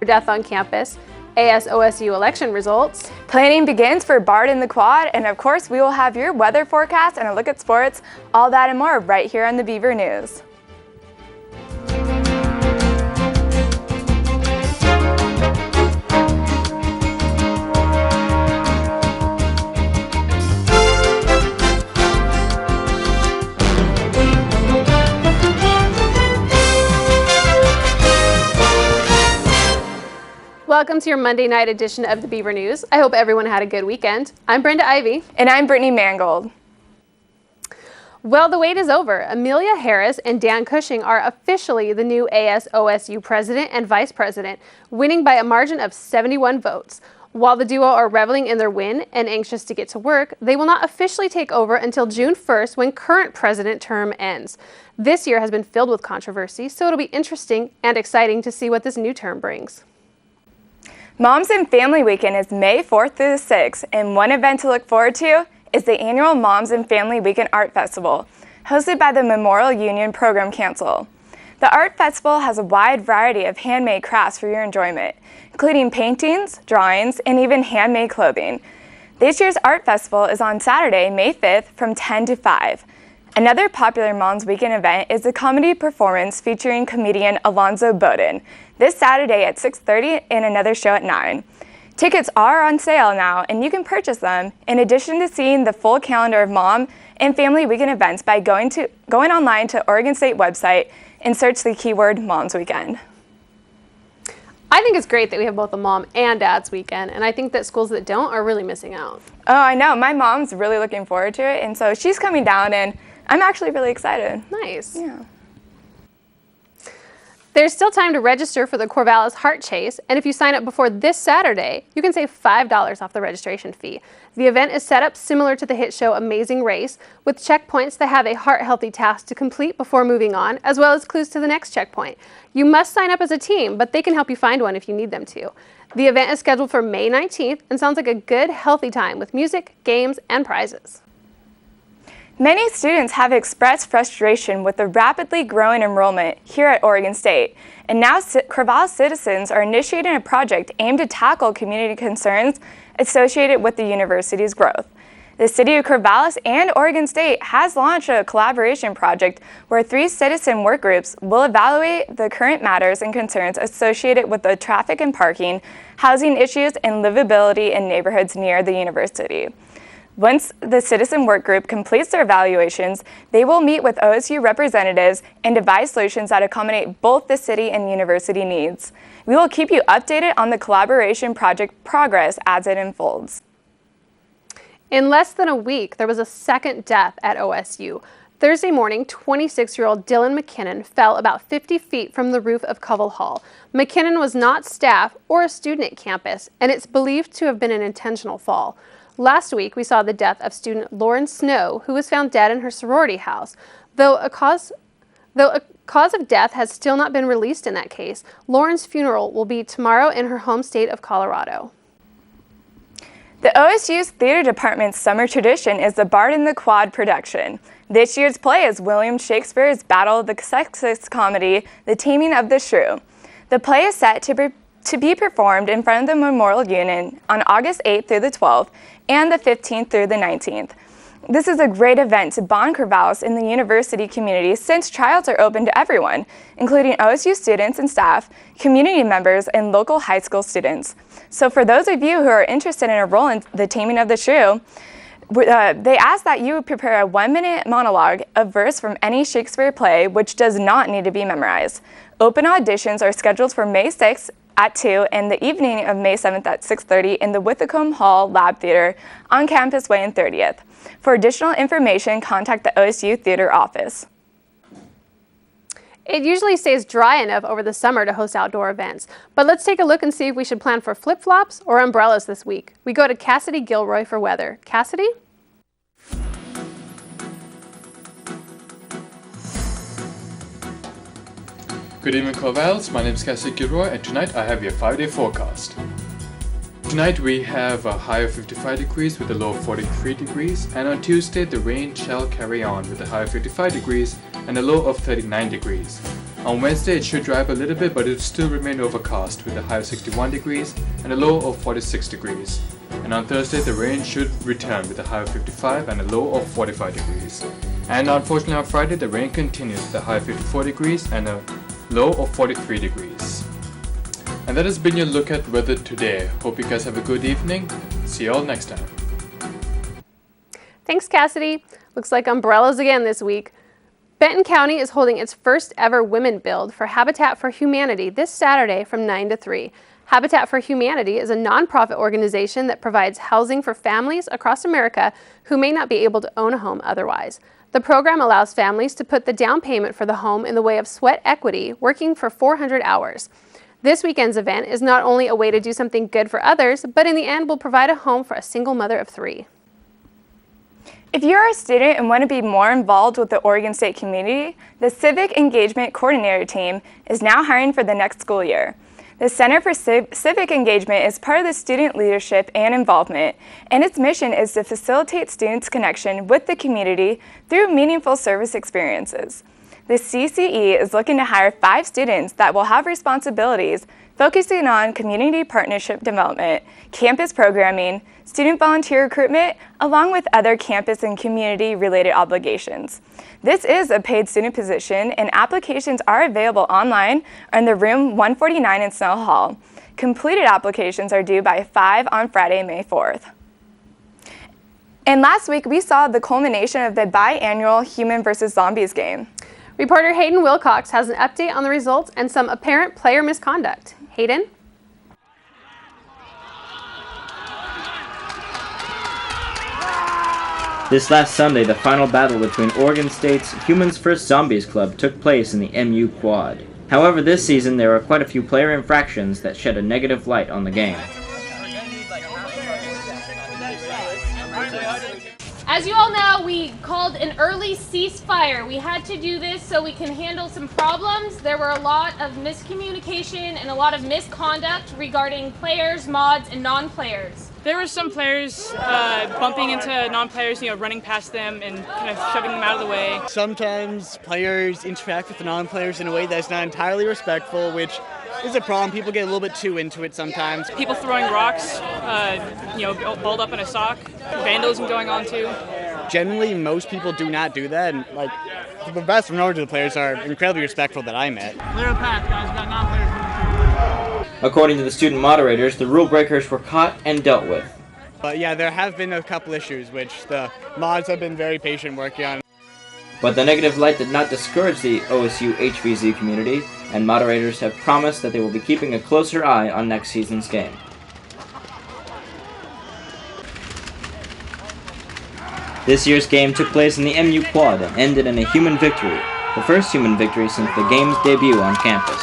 Death on campus, ASOSU election results. Planning begins for BARD in the Quad, and of course we will have your weather forecast and a look at sports, all that and more right here on the Beaver News. Welcome to your Monday night edition of the Beaver News. I hope everyone had a good weekend. I'm Brenda Ivey. And I'm Brittany Mangold. Well, the wait is over. Amelia Harris and Dan Cushing are officially the new ASOSU president and vice president, winning by a margin of 71 votes. While the duo are reveling in their win and anxious to get to work, they will not officially take over until June 1st when current president term ends. This year has been filled with controversy, so it'll be interesting and exciting to see what this new term brings. Moms and Family Weekend is May 4th through the 6th, and one event to look forward to is the annual Moms and Family Weekend Art Festival, hosted by the Memorial Union Program Council. The Art Festival has a wide variety of handmade crafts for your enjoyment, including paintings, drawings, and even handmade clothing. This year's Art Festival is on Saturday, May 5th from 10 to 5. Another popular Moms Weekend event is a comedy performance featuring comedian Alonzo Bowden, this Saturday at 6:30 and another show at 9. Tickets are on sale now, and you can purchase them in addition to seeing the full calendar of Mom and Family Weekend events by going online to Oregon State website and search the keyword Moms Weekend. I think it's great that we have both a Mom and Dad's Weekend, and I think that schools that don't are really missing out. Oh, I know. My mom's really looking forward to it, and so she's coming down, and I'm actually really excited. Nice. Yeah. There's still time to register for the Corvallis Heart Chase, and if you sign up before this Saturday, you can save $5 off the registration fee. The event is set up similar to the hit show Amazing Race, with checkpoints that have a heart-healthy task to complete before moving on, as well as clues to the next checkpoint. You must sign up as a team, but they can help you find one if you need them to. The event is scheduled for May 19th and sounds like a good, healthy time with music, games, and prizes. Many students have expressed frustration with the rapidly growing enrollment here at Oregon State, and now Corvallis citizens are initiating a project aimed to tackle community concerns associated with the university's growth. The City of Corvallis and Oregon State has launched a collaboration project where 3 citizen work groups will evaluate the current matters and concerns associated with the traffic and parking, housing issues, and livability in neighborhoods near the university. Once the citizen work group completes their evaluations, they will meet with OSU representatives and devise solutions that accommodate both the city and university needs. We will keep you updated on the collaboration project progress as it unfolds. In less than a week, there was a second death at OSU. Thursday morning, 26-year-old Dylan McKinnon fell about 50 feet from the roof of Covell Hall. McKinnon was not staff or a student at campus, and it's believed to have been an intentional fall. Last week, we saw the death of student Lauren Snow, who was found dead in her sorority house. Though a cause of death has still not been released in that case, Lauren's funeral will be tomorrow in her home state of Colorado. The OSU's theater department's summer tradition is the BARD in the Quad production. This year's play is William Shakespeare's Battle of the Sexes comedy, The Taming of the Shrew. The play is set to be performed in front of the Memorial Union on August 8th through the 12th and the 15th through the 19th. This is a great event to bond Corvallis in the university community since tryouts are open to everyone, including OSU students and staff, community members, and local high school students. So for those of you who are interested in a role in The Taming of the Shrew, they ask that you prepare a 1-minute monologue, a verse from any Shakespeare play, which does not need to be memorized. Open auditions are scheduled for May 6th at 2 and the evening of May 7th at 6:30 in the Whitcomb Hall Lab Theater on Campus Way and 30th. For additional information, contact the OSU Theater office. It usually stays dry enough over the summer to host outdoor events, but let's take a look and see if we should plan for flip-flops or umbrellas this week. We go to Cassidy Gilroy for weather. Cassidy? Good evening, Corvallis. My name is Cassidy Gilroy, and tonight I have your 5-day forecast. Tonight we have a high of 55 degrees with a low of 43 degrees, and on Tuesday the rain shall carry on with a high of 55 degrees and a low of 39 degrees. On Wednesday, it should dry up a little bit, but it will still remain overcast with a high of 61 degrees and a low of 46 degrees. And on Thursday, the rain should return with a high of 55 and a low of 45 degrees. And unfortunately on Friday, the rain continues with a high of 54 degrees and a low of 43 degrees. And that has been your look at weather today. Hope you guys have a good evening. See you all next time. Thanks, Cassidy. Looks like umbrellas again this week. Benton County is holding its first ever women build for Habitat for Humanity this Saturday from 9 to 3. Habitat for Humanity is a nonprofit organization that provides housing for families across America who may not be able to own a home otherwise. The program allows families to put the down payment for the home in the way of sweat equity, working for 400 hours. This weekend's event is not only a way to do something good for others, but in the end will provide a home for a single mother of 3. If you are a student and want to be more involved with the Oregon State community, the Civic Engagement Coordinator team is now hiring for the next school year. The Center for Civic Engagement is part of the student leadership and involvement, and its mission is to facilitate students' connection with the community through meaningful service experiences. The CCE is looking to hire 5 students that will have responsibilities focusing on community partnership development, campus programming, student volunteer recruitment, along with other campus and community-related obligations. This is a paid student position, and applications are available online or in the room 149 in Snell Hall. Completed applications are due by 5 on Friday, May 4th. And last week, we saw the culmination of the biannual Human vs. Zombies game. Reporter Hayden Wilcox has an update on the results and some apparent player misconduct. Hayden? This last Sunday, the final battle between Oregon State's Humans vs. Zombies Club took place in the MU Quad. However, this season there were quite a few player infractions that shed a negative light on the game. As you all know, we called an early ceasefire. We had to do this so we can handle some problems. There were a lot of miscommunication and a lot of misconduct regarding players, mods, and non-players. There were some players bumping into non-players, running past them and kind of shoving them out of the way. Sometimes players interact with the non-players in a way that's not entirely respectful, which is a problem. People get a little bit too into it sometimes. People throwing rocks, balled up in a sock. Vandalism going on too. Generally, most people do not do that, and the vast majority of the players are incredibly respectful that I met. Clear a path, guys. We got non-players. According to the student moderators, the rule breakers were caught and dealt with. But yeah, there have been a couple issues which the mods have been very patient working on. But the negative light did not discourage the OSU HVZ community, and moderators have promised that they will be keeping a closer eye on next season's game. This year's game took place in the MU Quad and ended in a human victory, the first human victory since the game's debut on campus.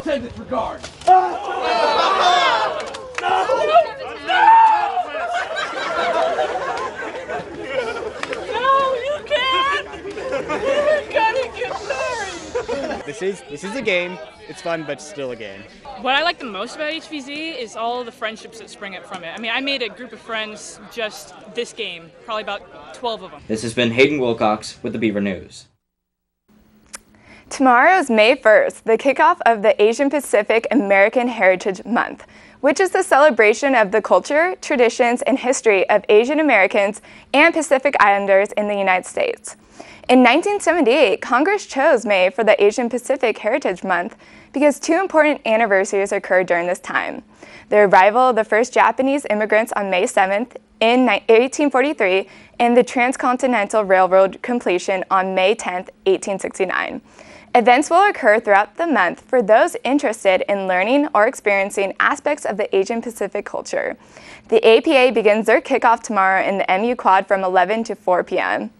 Disregard. This is a game. It's fun, but still a game. What I like the most about HVZ is all the friendships that spring up from it. I made a group of friends just this game, probably about 12 of them. This has been Hayden Wilcox with the Beaver News. Tomorrow is May 1st, the kickoff of the Asian Pacific American Heritage Month, which is the celebration of the culture, traditions, and history of Asian Americans and Pacific Islanders in the United States. In 1978, Congress chose May for the Asian Pacific Heritage Month because 2 important anniversaries occurred during this time. The arrival of the first Japanese immigrants on May 7th in 1843 and the Transcontinental Railroad completion on May 10th, 1869. Events will occur throughout the month for those interested in learning or experiencing aspects of the Asian Pacific culture. The APA begins their kickoff tomorrow in the MU Quad from 11 to 4 p.m.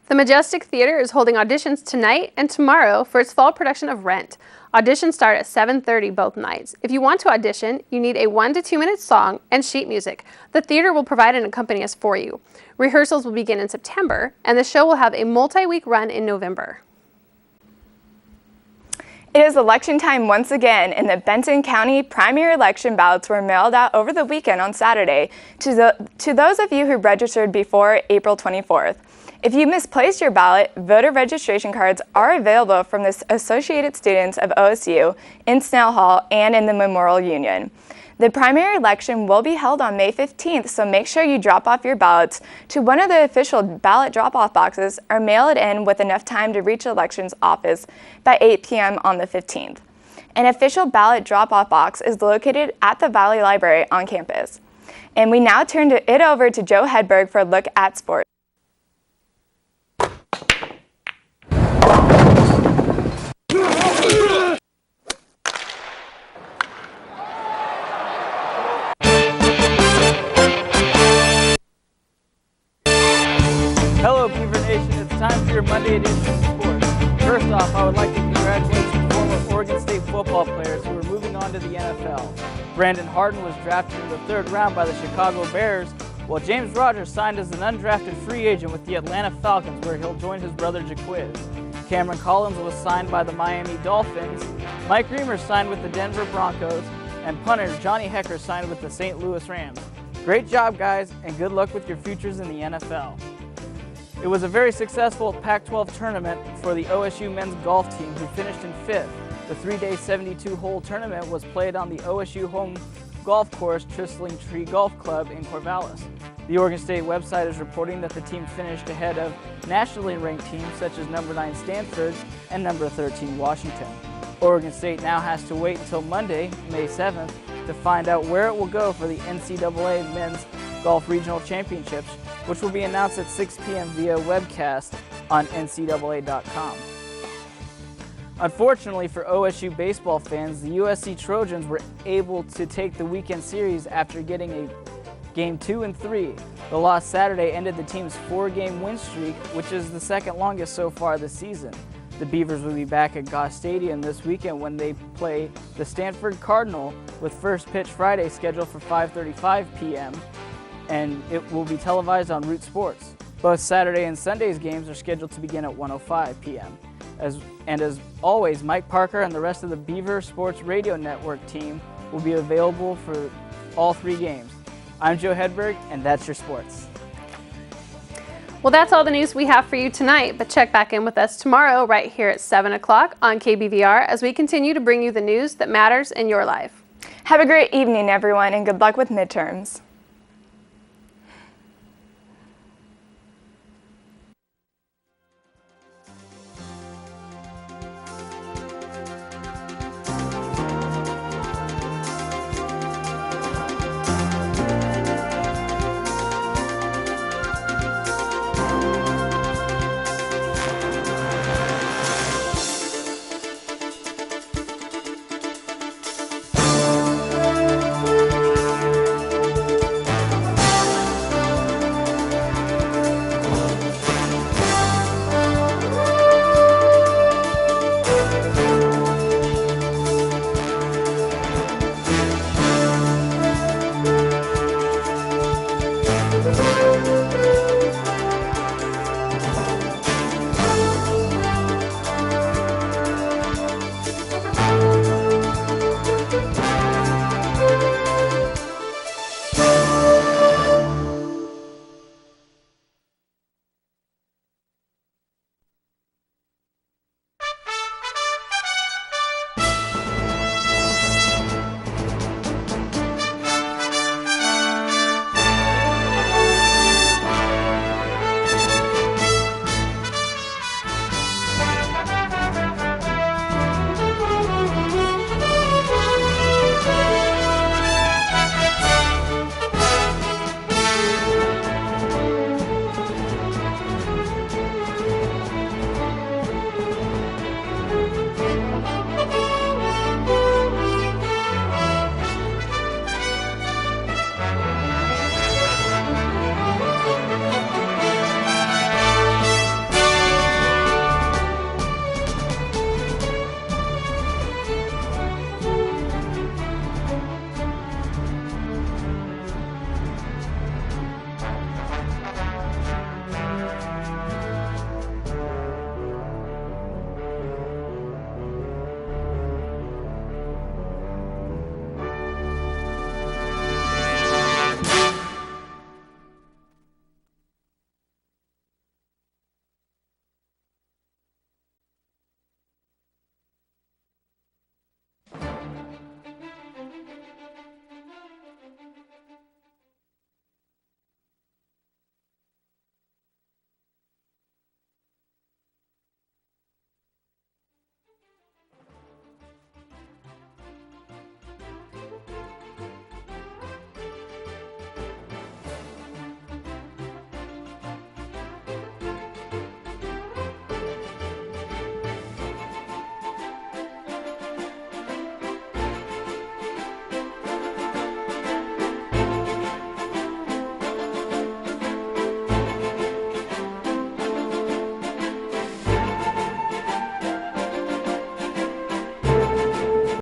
The Majestic Theater is holding auditions tonight and tomorrow for its fall production of Rent. Auditions start at 7:30 both nights. If you want to audition, you need a 1 to 2 minute song and sheet music. The theater will provide an accompanist for you. Rehearsals will begin in September, and the show will have a multi-week run in November. It is election time once again, and the Benton County primary election ballots were mailed out over the weekend on Saturday to those of you who registered before April 24th. If you misplaced your ballot, voter registration cards are available from the Associated Students of OSU in Snail Hall and in the Memorial Union. The primary election will be held on May 15th, so make sure you drop off your ballots to one of the official ballot drop-off boxes or mail it in with enough time to reach the elections office by 8 p.m. on the 15th. An official ballot drop-off box is located at the Valley Library on campus. And we now turn it over to Joe Hedberg for a look at sports. Hello Beaver Nation, it's time for your Monday edition of sports. First off, I would like to congratulate some former Oregon State football players who are moving on to the NFL. Brandon Harden was drafted in the 3rd round by the Chicago Bears, while James Rodgers signed as an undrafted free agent with the Atlanta Falcons, where he'll join his brother Jaquiz. Cameron Collins was signed by the Miami Dolphins, Mike Reamer signed with the Denver Broncos, and punter Johnny Hecker signed with the St. Louis Rams. Great job, guys, and good luck with your futures in the NFL. It was a very successful Pac-12 tournament for the OSU men's golf team, who finished in 5th. The 3-day 72-hole tournament was played on the OSU home golf course Tristling Tree Golf Club in Corvallis. The Oregon State website is reporting that the team finished ahead of nationally ranked teams such as number 9 Stanford and number 13 Washington. Oregon State now has to wait until Monday, May 7th, to find out where it will go for the NCAA Men's Golf Regional Championships, which will be announced at 6 p.m. via webcast on ncaa.com. Unfortunately for OSU baseball fans, the USC Trojans were able to take the weekend series after getting a Game 2 and 3. The loss Saturday ended the team's 4-game win streak, which is the second longest so far this season. The Beavers will be back at Goss Stadium this weekend when they play the Stanford Cardinal, with first pitch Friday scheduled for 5:35 p.m. and it will be televised on Root Sports. Both Saturday and Sunday's games are scheduled to begin at 1:05 p.m. As always, Mike Parker and the rest of the Beaver Sports Radio Network team will be available for all 3 games. I'm Joe Hedberg, and that's your sports. Well, that's all the news we have for you tonight, but check back in with us tomorrow right here at 7 o'clock on KBVR as we continue to bring you the news that matters in your life. Have a great evening, everyone, and good luck with midterms.